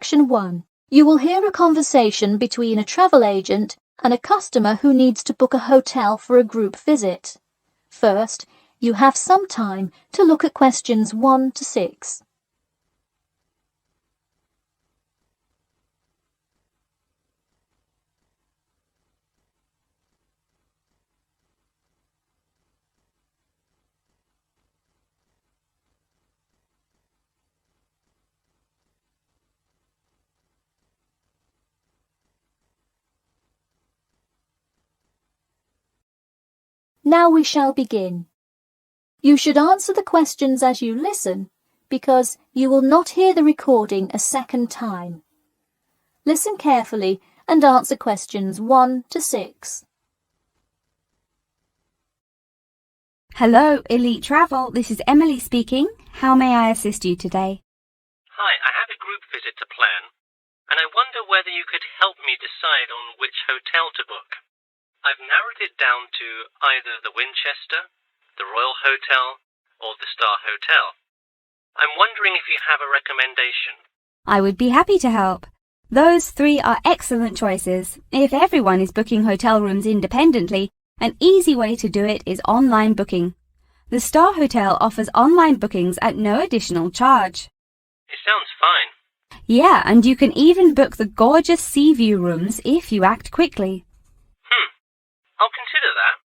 Section 1. You will hear a conversation between a travel agent and a customer who needs to book a hotel for a group visit. First, you have some time to look at questions 1 to 6. Now we shall begin. You should answer the questions as you listen, because you will not hear the recording a second time. Listen carefully and answer questions 1 to 6. Hello, Elite Travel. This is Emily speaking. How may I assist you today? Hi, I have a group visit to plan, and I wonder whether you could help me decide on which hotel to book. I've narrowed it down to either the Winchester, the Royal Hotel, or the Star Hotel. I'm wondering if you have a recommendation. I would be happy to help. Those 3 are excellent choices. If everyone is booking hotel rooms independently, an easy way to do it is online booking. The Star Hotel offers online bookings at no additional charge. It sounds fine. Yeah, and you can even book the gorgeous sea view rooms if you act quickly. I'll consider that.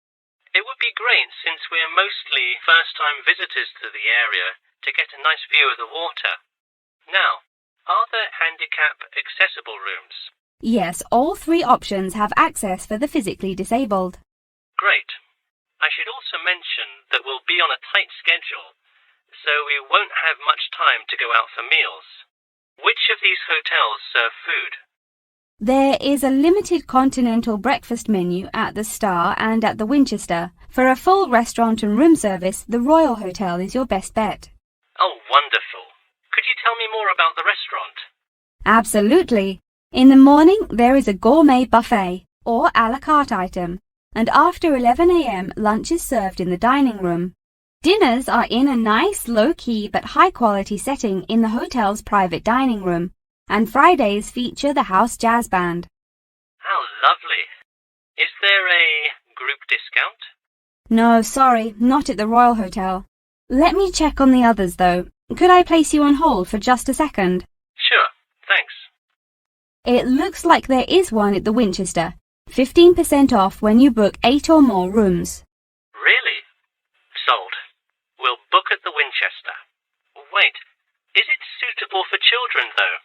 It would be great since we're mostly first-time visitors to the area to get a nice view of the water. Now, are there handicap-accessible rooms? Yes, all 3 options have access for the physically disabled. Great. I should also mention that we'll be on a tight schedule, so we won't have much time to go out for meals. Which of these hotels serve food? There is a limited continental breakfast menu at the Star and at the Winchester. For a full restaurant and room service, the Royal Hotel is your best bet. Oh, wonderful. Could you tell me more about the restaurant? Absolutely. In the morning, there is a gourmet buffet, or a la carte item, and after 11 a.m. lunch is served in the dining room. Dinners are in a nice, low-key but high-quality setting in the hotel's private dining room, and Fridays feature the house jazz band. How lovely. Is there a group discount? No, sorry, not at the Royal Hotel. Let me check on the others, though. Could I place you on hold for just a second? Sure, thanks. It looks like there is one at the Winchester. 15% off when you book 8 or more rooms. Really? Sold. We'll book at the Winchester. Wait, is it suitable for children, though?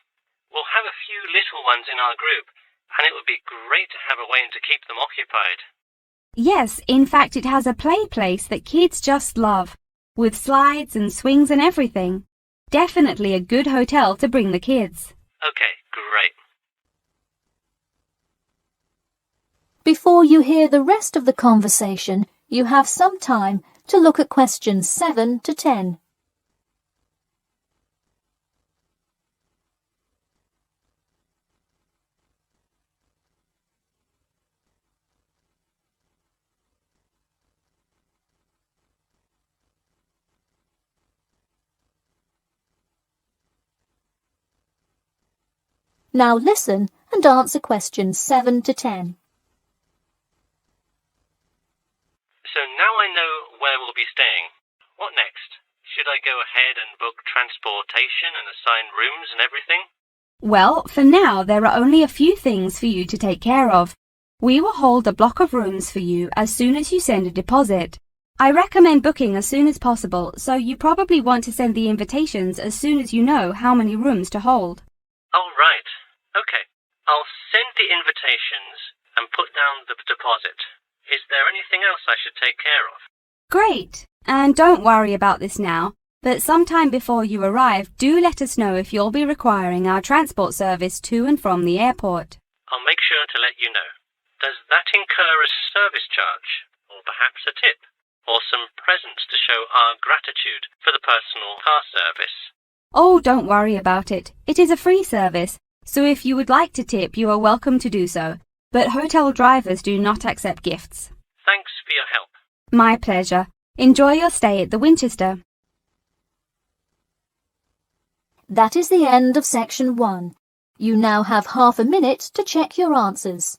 We'll have a few little ones in our group, and it would be great to have a way to keep them occupied. Yes, in fact it has a play place that kids just love, with slides and swings and everything. Definitely a good hotel to bring the kids. Okay, great. Before you hear the rest of the conversation, you have some time to look at questions 7 to 10. Now listen and answer questions 7 to 10. So now I know where we'll be staying. What next? Should I go ahead and book transportation and assign rooms and everything? Well, for now there are only a few things for you to take care of. We will hold a block of rooms for you as soon as you send a deposit. I recommend booking as soon as possible, so you probably want to send the invitations as soon as you know how many rooms to hold. Oh, right. Okay. I'll send the invitations and put down the deposit. Is there anything else I should take care of? Great. And don't worry about this now, but sometime before you arrive, do let us know if you'll be requiring our transport service to and from the airport. I'll make sure to let you know. Does that incur a service charge, or perhaps a tip, or some presents to show our gratitude for the personal car service? Oh, don't worry about it. It is a free service, so if you would like to tip, you are welcome to do so. But hotel drivers do not accept gifts. Thanks for your help. My pleasure. Enjoy your stay at the Winchester. That is the end of section 1. You now have half a minute to check your answers.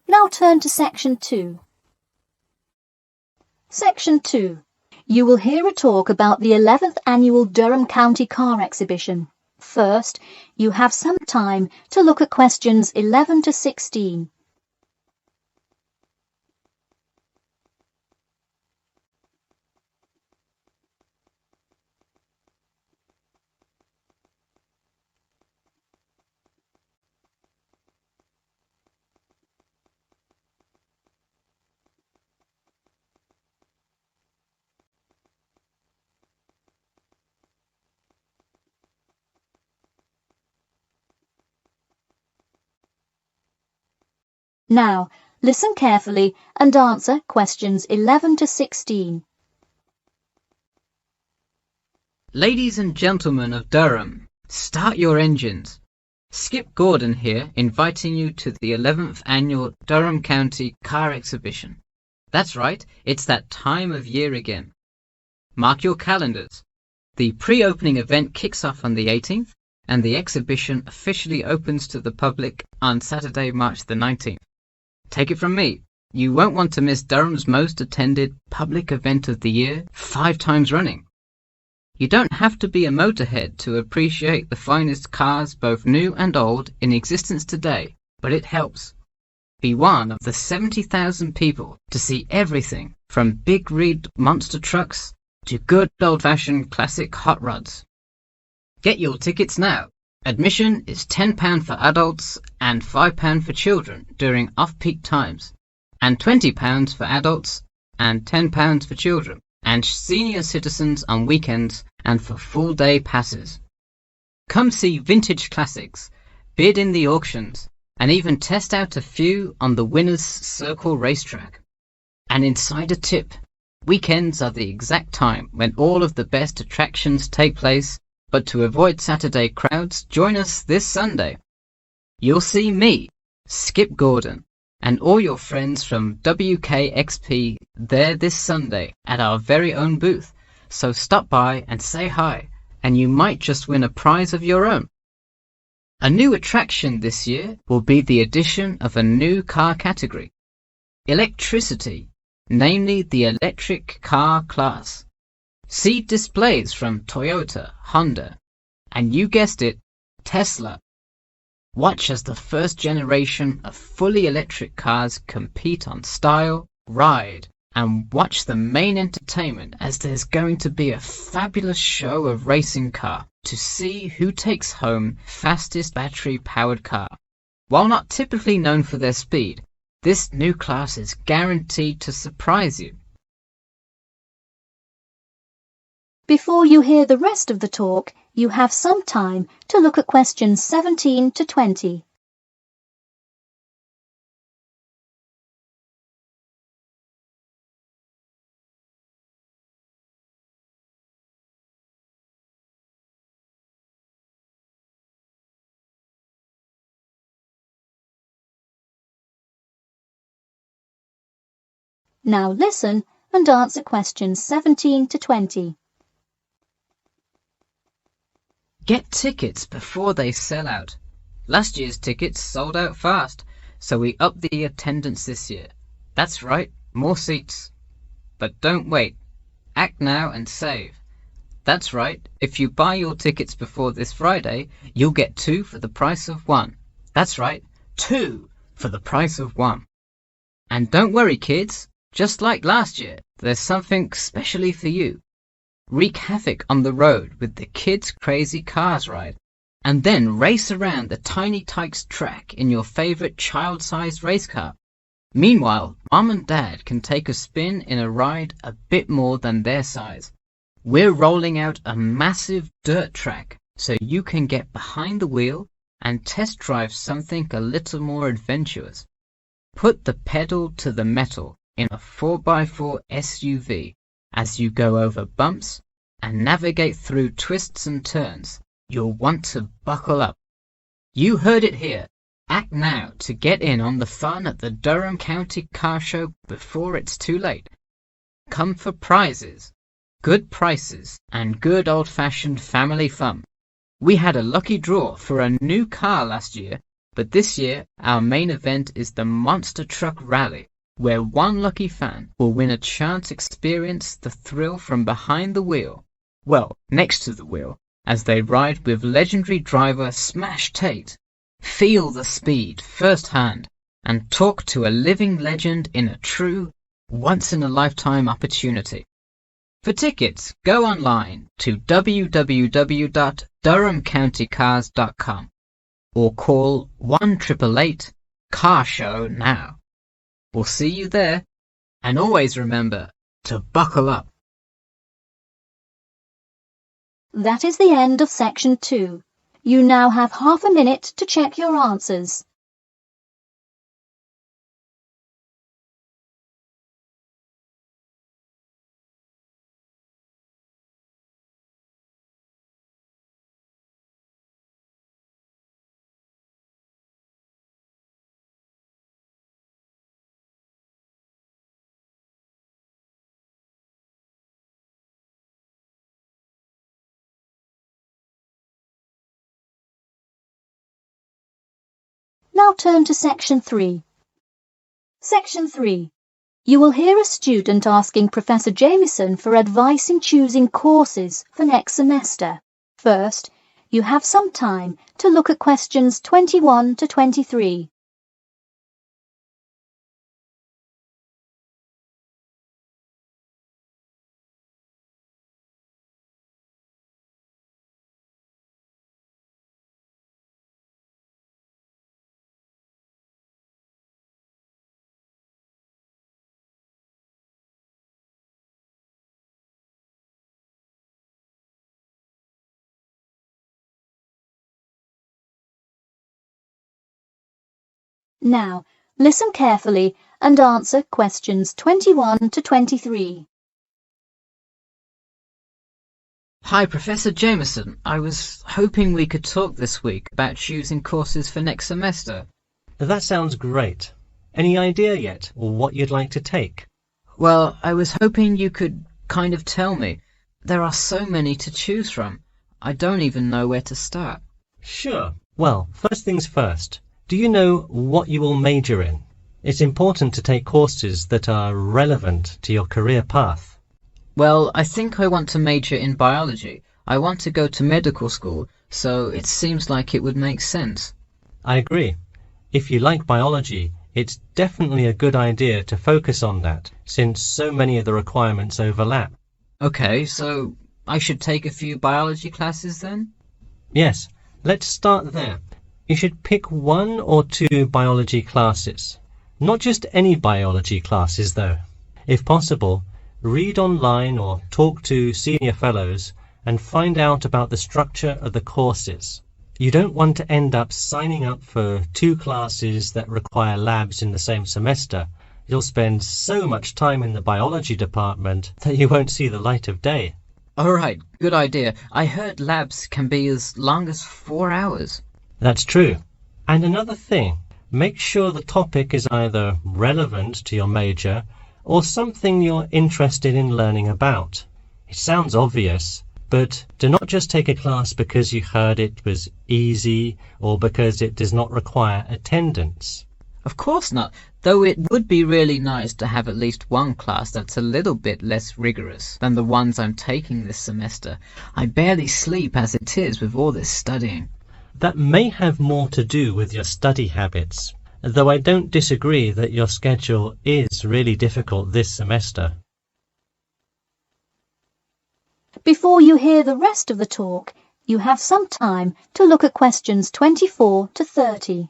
Now turn to Section 2. Section 2. You will hear a talk about the 11th Annual Durham County Car Exhibition. First, you have some time to look at questions 11 to 16. Now, listen carefully and answer questions 11 to 16. Ladies and gentlemen of Durham, start your engines. Skip Gordon here, inviting you to the 11th Annual Durham County Car Exhibition. That's right, it's that time of year again. Mark your calendars. The pre-opening event kicks off on the 18th, and the exhibition officially opens to the public on Saturday, March the 19th. Take it from me, you won't want to miss Durham's most attended public event of the year 5 times running. You don't have to be a motorhead to appreciate the finest cars, both new and old, in existence today, but it helps. Be one of the 70,000 people to see everything from big rig monster trucks to good old-fashioned classic hot rods. Get your tickets now. Admission is £10 for adults and £5 for children during off-peak times, and £20 for adults and £10 for children, and senior citizens on weekends and for full-day passes. Come see vintage classics, bid in the auctions, and even test out a few on the Winners' Circle racetrack. An insider tip: weekends are the exact time when all of the best attractions take place. But to avoid Saturday crowds, join us this Sunday. You'll see me, Skip Gordon, and all your friends from WKXP there this Sunday at our very own booth. So stop by and say hi, and you might just win a prize of your own. A new attraction this year will be the addition of a new car category: electricity, namely the electric car class. See displays from Toyota, Honda, and you guessed it, Tesla. Watch as the first generation of fully electric cars compete on style, ride, and watch the main entertainment as there's going to be a fabulous show of racing car to see who takes home fastest battery-powered car. While not typically known for their speed, this new class is guaranteed to surprise you. Before you hear the rest of the talk, you have some time to look at questions 17 to 20. Now listen and answer questions 17 to 20. Get tickets before they sell out. Last year's tickets sold out fast, so we upped the attendance this year. That's right, more seats. But don't wait. Act now and save. That's right, if you buy your tickets before this Friday, you'll get 2 for the price of 1. That's right, 2 for the price of 1. And don't worry, kids, just like last year, there's something specially for you. Wreak havoc on the road with the Kids Crazy Cars ride, and then race around the Tiny Tykes track in your favorite child-sized race car. Meanwhile, Mom and Dad can take a spin in a ride a bit more than their size. We're rolling out a massive dirt track so you can get behind the wheel and test drive something a little more adventurous. Put the pedal to the metal in a 4x4 SUV as you go over bumps and navigate through twists and turns. You'll want to buckle up. You heard it here. Act now to get in on the fun at the Durham County Car Show before it's too late. Come for prizes, good prices, and good old-fashioned family fun. We had a lucky draw for a new car last year, but this year our main event is the Monster Truck Rally, where one lucky fan will win a chance to experience the thrill from behind the wheel, well, next to the wheel, as they ride with legendary driver Smash Tate. Feel the speed firsthand and talk to a living legend in a true, once-in-a-lifetime opportunity. For tickets, go online to www.durhamcountycars.com or call 1-888-CAR-SHOW now. We'll see you there, and always remember to buckle up. That is the end of section 2. You now have half a minute to check your answers. Now turn to section 3. Section 3. You will hear a student asking Professor Jameson for advice in choosing courses for next semester. First, you have some time to look at questions 21 to 23. Now, listen carefully and answer questions 21 to 23. Hi, Professor Jameson. I was hoping we could talk this week about choosing courses for next semester. That sounds great. Any idea yet, or what you'd like to take? Well, I was hoping you could kind of tell me. There are so many to choose from. I don't even know where to start. Sure. Well, first things first. Do you know what you will major in? It's important to take courses that are relevant to your career path. Well, I think I want to major in biology. I want to go to medical school, so it seems like it would make sense. I agree. If you like biology, it's definitely a good idea to focus on that, since so many of the requirements overlap. Okay, so I should take a few biology classes then? Yes, let's start there. You should pick 1 or 2 biology classes. Not just any biology classes, though. If possible, read online or talk to senior fellows and find out about the structure of the courses. You don't want to end up signing up for 2 classes that require labs in the same semester. You'll spend so much time in the biology department that you won't see the light of day. All right, good idea. I heard labs can be as long as 4 hours. That's true. And another thing, make sure the topic is either relevant to your major or something you're interested in learning about. It sounds obvious, but do not just take a class because you heard it was easy or because it does not require attendance. Of course not, though it would be really nice to have at least one class that's a little bit less rigorous than the ones I'm taking this semester. I barely sleep as it is with all this studying. That may have more to do with your study habits, though I don't disagree that your schedule is really difficult this semester. Before you hear the rest of the talk, you have some time to look at questions 24 to 30.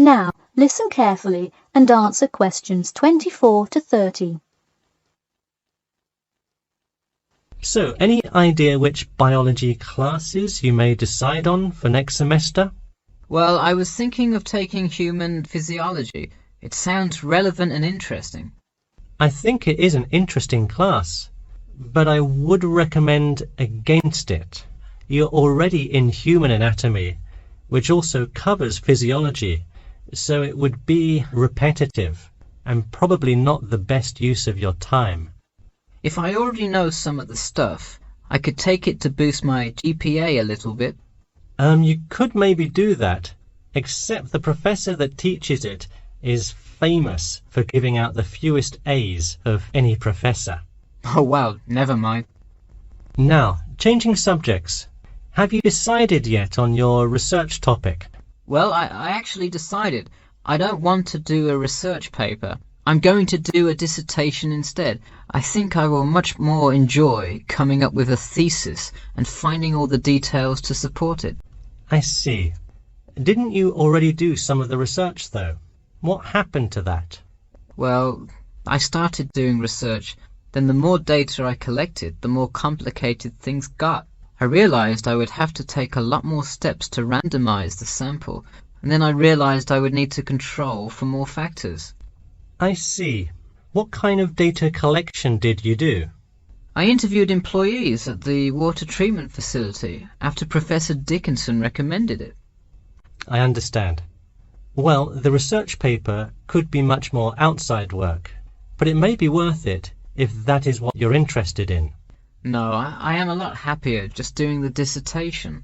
Now, listen carefully and answer questions 24 to 30. So, any idea which biology classes you may decide on for next semester? Well, I was thinking of taking human physiology. It sounds relevant and interesting. I think it is an interesting class, but I would recommend against it. You're already in human anatomy, which also covers physiology, so it would be repetitive and probably not the best use of your time. If I already know some of the stuff, I could take it to boost my GPA a little bit. You could maybe do that, except the professor that teaches it is famous for giving out the fewest A's of any professor. Oh wow, never mind. Now, changing subjects. Have you decided yet on your research topic? Well, I actually decided. I don't want to do a research paper. I'm going to do a dissertation instead. I think I will much more enjoy coming up with a thesis and finding all the details to support it. I see. Didn't you already do some of the research, though? What happened to that? Well, I started doing research. Then the more data I collected, the more complicated things got. I realized I would have to take a lot more steps to randomize the sample, and then I realized I would need to control for more factors. I see. What kind of data collection did you do? I interviewed employees at the water treatment facility after Professor Dickinson recommended it. I understand. Well, the research paper could be much more outside work, but it may be worth it if that is what you're interested in. No, I am a lot happier just doing the dissertation.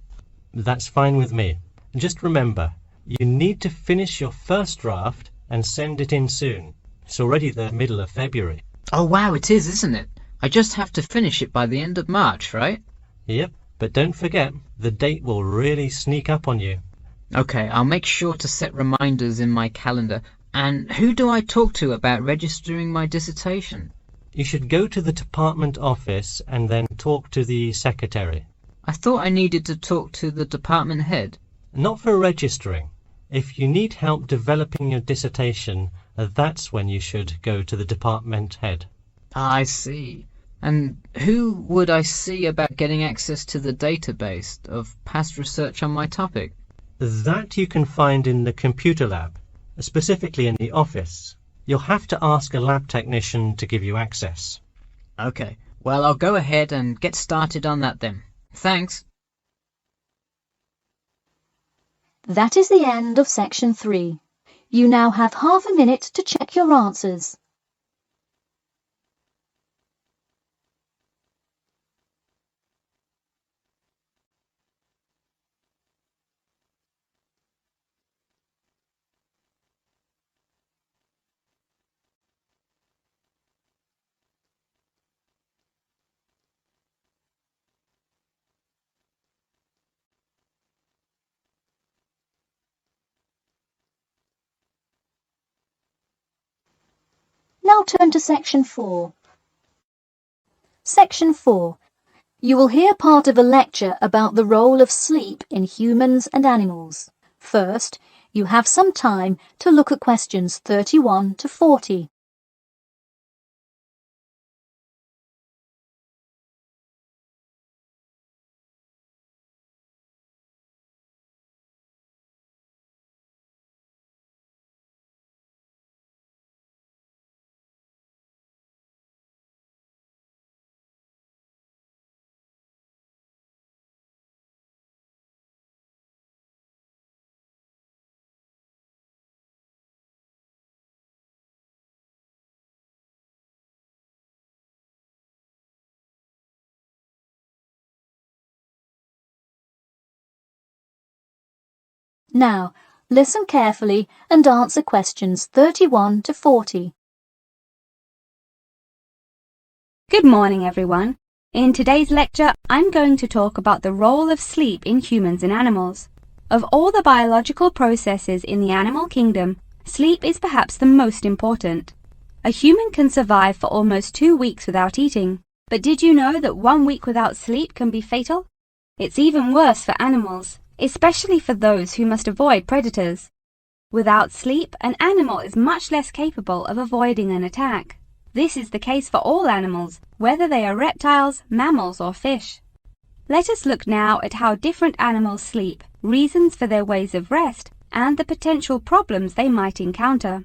That's fine with me. Just remember, you need to finish your first draft and send it in soon. It's already the middle of February. Oh wow, it is, isn't it? I just have to finish it by the end of March, right? Yep, but don't forget, the date will really sneak up on you. Okay, I'll make sure to set reminders in my calendar. And who do I talk to about registering my dissertation? You should go to the department office and then talk to the secretary. I thought I needed to talk to the department head. Not for registering. If you need help developing your dissertation, that's when you should go to the department head. I see. And who would I see about getting access to the database of past research on my topic? That you can find in the computer lab, specifically in the office. You'll have to ask a lab technician to give you access. Okay, well, I'll go ahead and get started on that then. Thanks. That is the end of section 3. You now have half a minute to check your answers. Now turn to section 4. Section 4. You will hear part of a lecture about the role of sleep in humans and animals. First, you have some time to look at questions 31 to 40. Now, listen carefully and answer questions 31 to 40. Good morning, everyone. In today's lecture, I'm going to talk about the role of sleep in humans and animals. Of all the biological processes in the animal kingdom, sleep is perhaps the most important. A human can survive for almost 2 weeks without eating. But did you know that 1 week without sleep can be fatal? It's even worse for animals, especially for those who must avoid predators. Without sleep, an animal is much less capable of avoiding an attack. This is the case for all animals, whether they are reptiles, mammals, or fish. Let us look now at how different animals sleep, reasons for their ways of rest, and the potential problems they might encounter.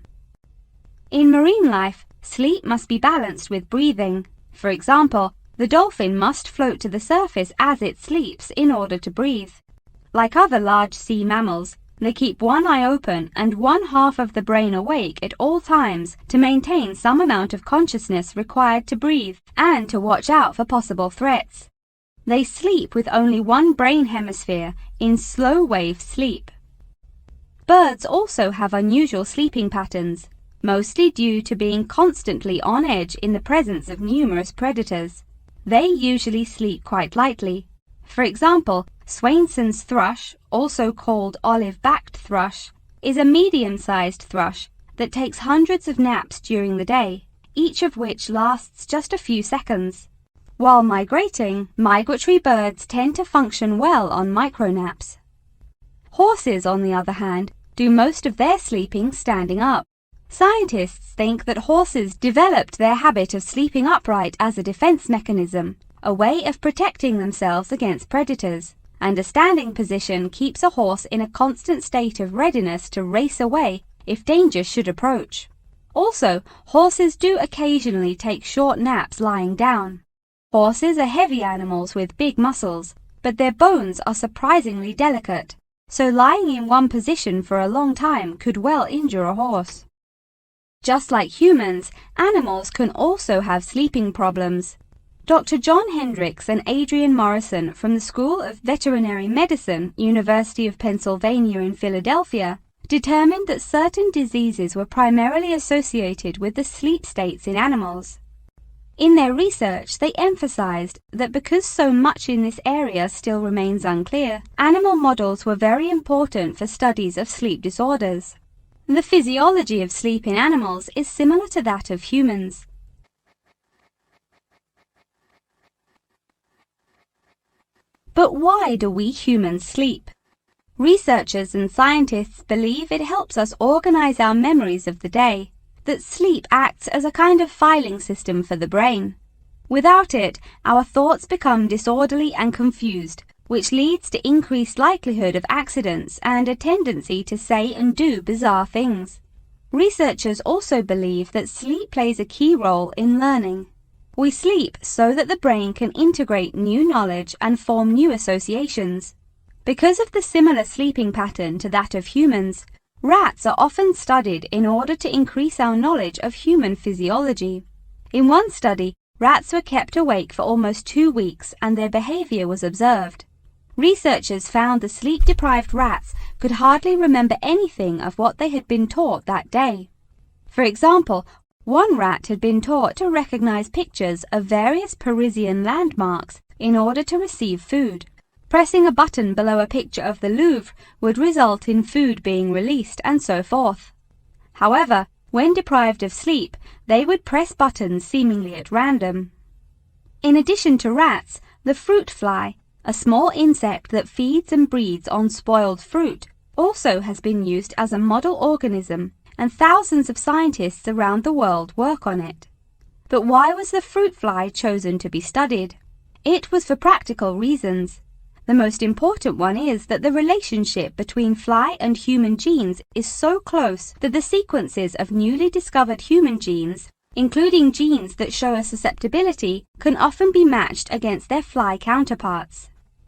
In marine life, sleep must be balanced with breathing. For example, the dolphin must float to the surface as it sleeps in order to breathe. Like other large sea mammals, they keep one eye open and one half of the brain awake at all times to maintain some amount of consciousness required to breathe and to watch out for possible threats. They sleep with only one brain hemisphere in slow wave sleep. Birds also have unusual sleeping patterns, mostly due to being constantly on edge in the presence of numerous predators. They usually sleep quite lightly. For example, Swainson's thrush, also called olive-backed thrush, is a medium-sized thrush that takes hundreds of naps during the day, each of which lasts just a few seconds. While migrating, migratory birds tend to function well on micronaps. Horses, on the other hand, do most of their sleeping standing up. Scientists think that horses developed their habit of sleeping upright as a defense mechanism, a way of protecting themselves against predators, and a standing position keeps a horse in a constant state of readiness to race away if danger should approach. Also, horses do occasionally take short naps lying down. Horses are heavy animals with big muscles, but their bones are surprisingly delicate, so lying in one position for a long time could well injure a horse. Just like humans, animals can also have sleeping problems. Dr. John Hendricks and Adrian Morrison from the School of Veterinary Medicine, University of Pennsylvania in Philadelphia, determined that certain diseases were primarily associated with the sleep states in animals. In their research, they emphasized that because so much in this area still remains unclear, animal models were very important for studies of sleep disorders. The physiology of sleep in animals is similar to that of humans. But why do we humans sleep? Researchers and scientists believe it helps us organize our memories of the day, that sleep acts as a kind of filing system for the brain. Without it, our thoughts become disorderly and confused, which leads to increased likelihood of accidents and a tendency to say and do bizarre things. Researchers also believe that sleep plays a key role in learning. We sleep so that the brain can integrate new knowledge and form new associations. Because of the similar sleeping pattern to that of humans, rats are often studied in order to increase our knowledge of human physiology. In one study, rats were kept awake for almost 2 weeks and their behavior was observed. Researchers found the sleep-deprived rats could hardly remember anything of what they had been taught that day. For example, one rat had been taught to recognize pictures of various Parisian landmarks in order to receive food. Pressing a button below a picture of the Louvre would result in food being released, and so forth. However, when deprived of sleep, they would press buttons seemingly at random. In addition to rats, the fruit fly, a small insect that feeds and breeds on spoiled fruit, also has been used as a model organism, and thousands of scientists around the world work on it. But why was the fruit fly chosen to be studied? It was for practical reasons. The most important one is that the relationship between fly and human genes is so close that the sequences of newly discovered human genes, including genes that show a susceptibility, can often be matched against their fly counterparts.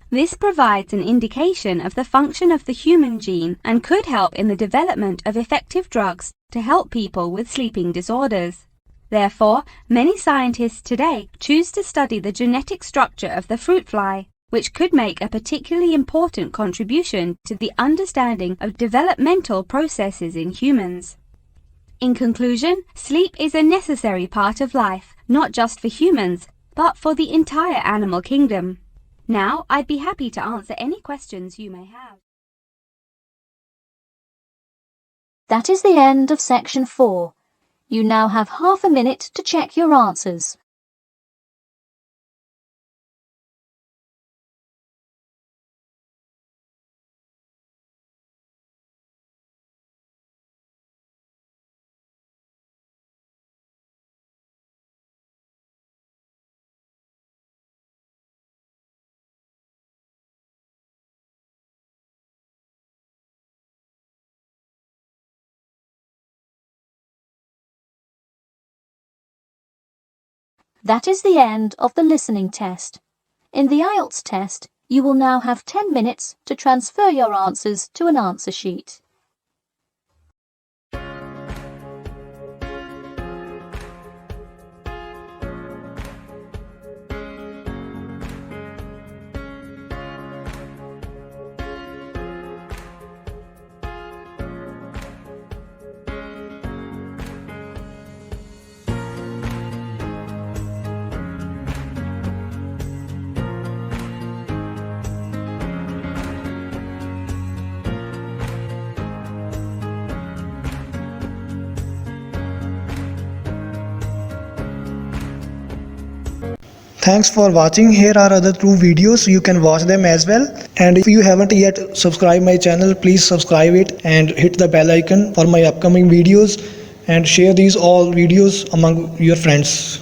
This provides an indication of the function of the human gene and could help in the development of effective drugs to help people with sleeping disorders. Therefore, many scientists today choose to study the genetic structure of the fruit fly, which could make a particularly important contribution to the understanding of developmental processes in humans. In conclusion, sleep is a necessary part of life, not just for humans, but for the entire animal kingdom. Now, I'd be happy to answer any questions you may have. That is the end of section 4. You now have half a minute to check your answers. That is the end of the listening test. In the IELTS test, you will now have 10 minutes to transfer your answers to an answer sheet. Thanks for watching. Here are other 2 videos. You can watch them as well. And if you haven't yet subscribed my channel, please subscribe it and hit the bell icon for my upcoming videos, and share these all videos among your friends.